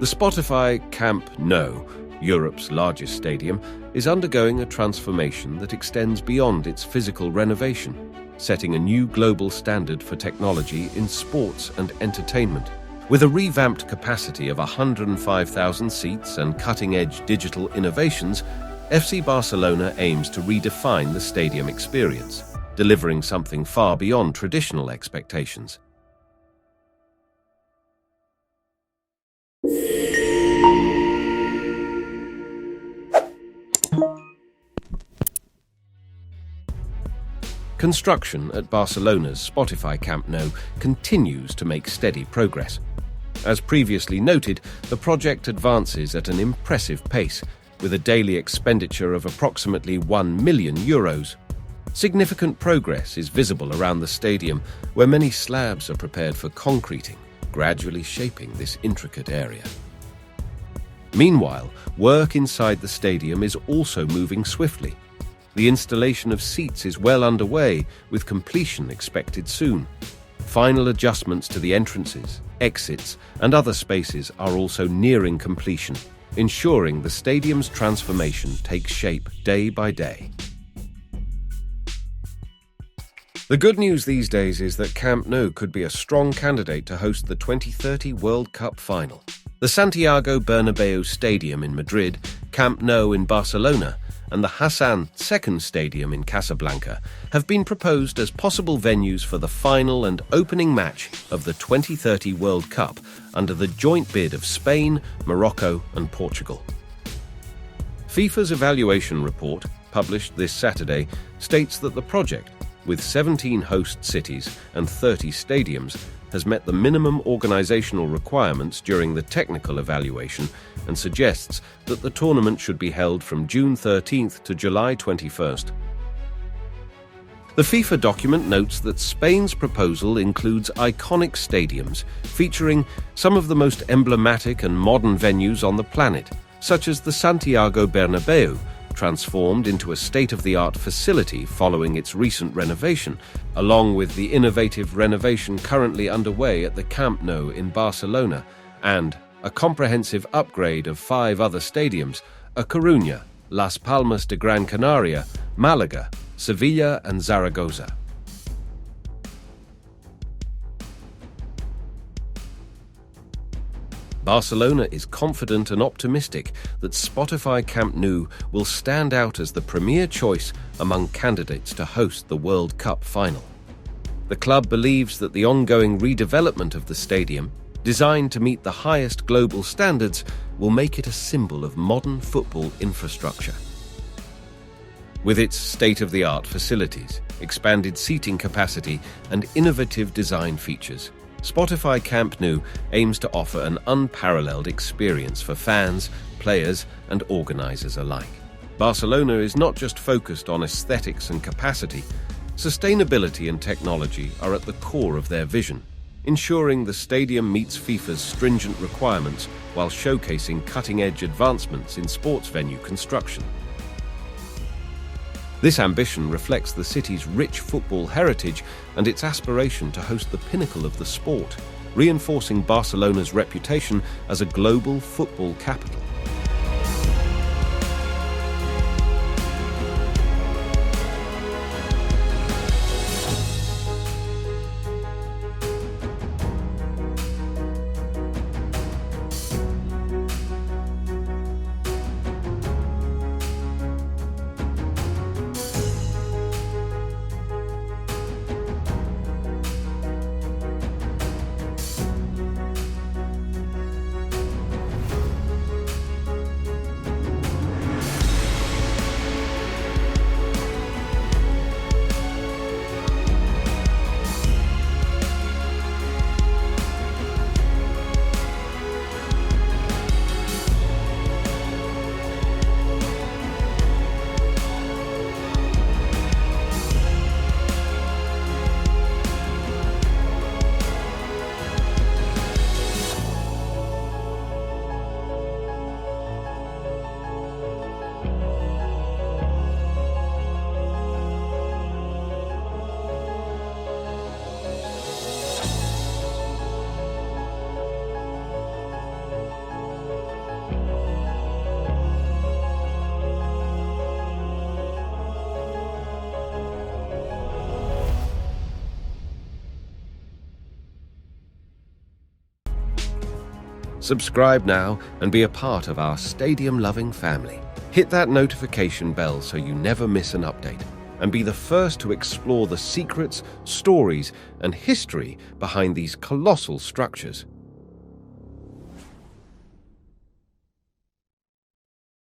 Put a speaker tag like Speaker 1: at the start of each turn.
Speaker 1: The Spotify Camp Nou, Europe's largest stadium, is undergoing a transformation that extends beyond its physical renovation, setting a new global standard for technology in sports and entertainment. With a revamped capacity of 105,000 seats and cutting-edge digital innovations, FC Barcelona aims to redefine the stadium experience, delivering something far beyond traditional expectations. Construction at Barcelona's Spotify Camp Nou continues to make steady progress. As previously noted, the project advances at an impressive pace, with a daily expenditure of approximately €1 million. Significant progress is visible around the stadium, where many slabs are prepared for concreting, gradually shaping this intricate area. Meanwhile, work inside the stadium is also moving swiftly. The installation of seats is well underway, with completion expected soon. Final adjustments to the entrances, exits, and other spaces are also nearing completion, ensuring the stadium's transformation takes shape day by day. The good news these days is that Camp Nou could be a strong candidate to host the 2030 World Cup final. The Santiago Bernabéu Stadium in Madrid, Camp Nou in Barcelona, and the Hassan II Stadium in Casablanca have been proposed as possible venues for the final and opening match of the 2030 World Cup under the joint bid of Spain, Morocco, and Portugal. FIFA's evaluation report, published this Saturday, states that the project, with 17 host cities and 30 stadiums, has met the minimum organizational requirements during the technical evaluation and suggests that the tournament should be held from June 13th to July 21st. The FIFA document notes that Spain's proposal includes iconic stadiums featuring some of the most emblematic and modern venues on the planet, such as the Santiago Bernabéu, transformed into a state-of-the-art facility following its recent renovation, along with the innovative renovation currently underway at the Camp Nou in Barcelona, and a comprehensive upgrade of 5 other stadiums: A Coruña, Las Palmas de Gran Canaria, Malaga, Sevilla, and Zaragoza. Barcelona is confident and optimistic that Spotify Camp Nou will stand out as the premier choice among candidates to host the World Cup final. The club believes that the ongoing redevelopment of the stadium, designed to meet the highest global standards, will make it a symbol of modern football infrastructure. With its state-of-the-art facilities, expanded seating capacity, and innovative design features, Spotify Camp Nou aims to offer an unparalleled experience for fans, players, and organizers alike. Barcelona is not just focused on aesthetics and capacity. Sustainability and technology are at the core of their vision, ensuring the stadium meets FIFA's stringent requirements while showcasing cutting-edge advancements in sports venue construction. This ambition reflects the city's rich football heritage and its aspiration to host the pinnacle of the sport, reinforcing Barcelona's reputation as a global football capital. Subscribe now and be a part of our stadium-loving family. Hit that notification bell so you never miss an update, and be the first to explore the secrets, stories, and history behind these colossal structures.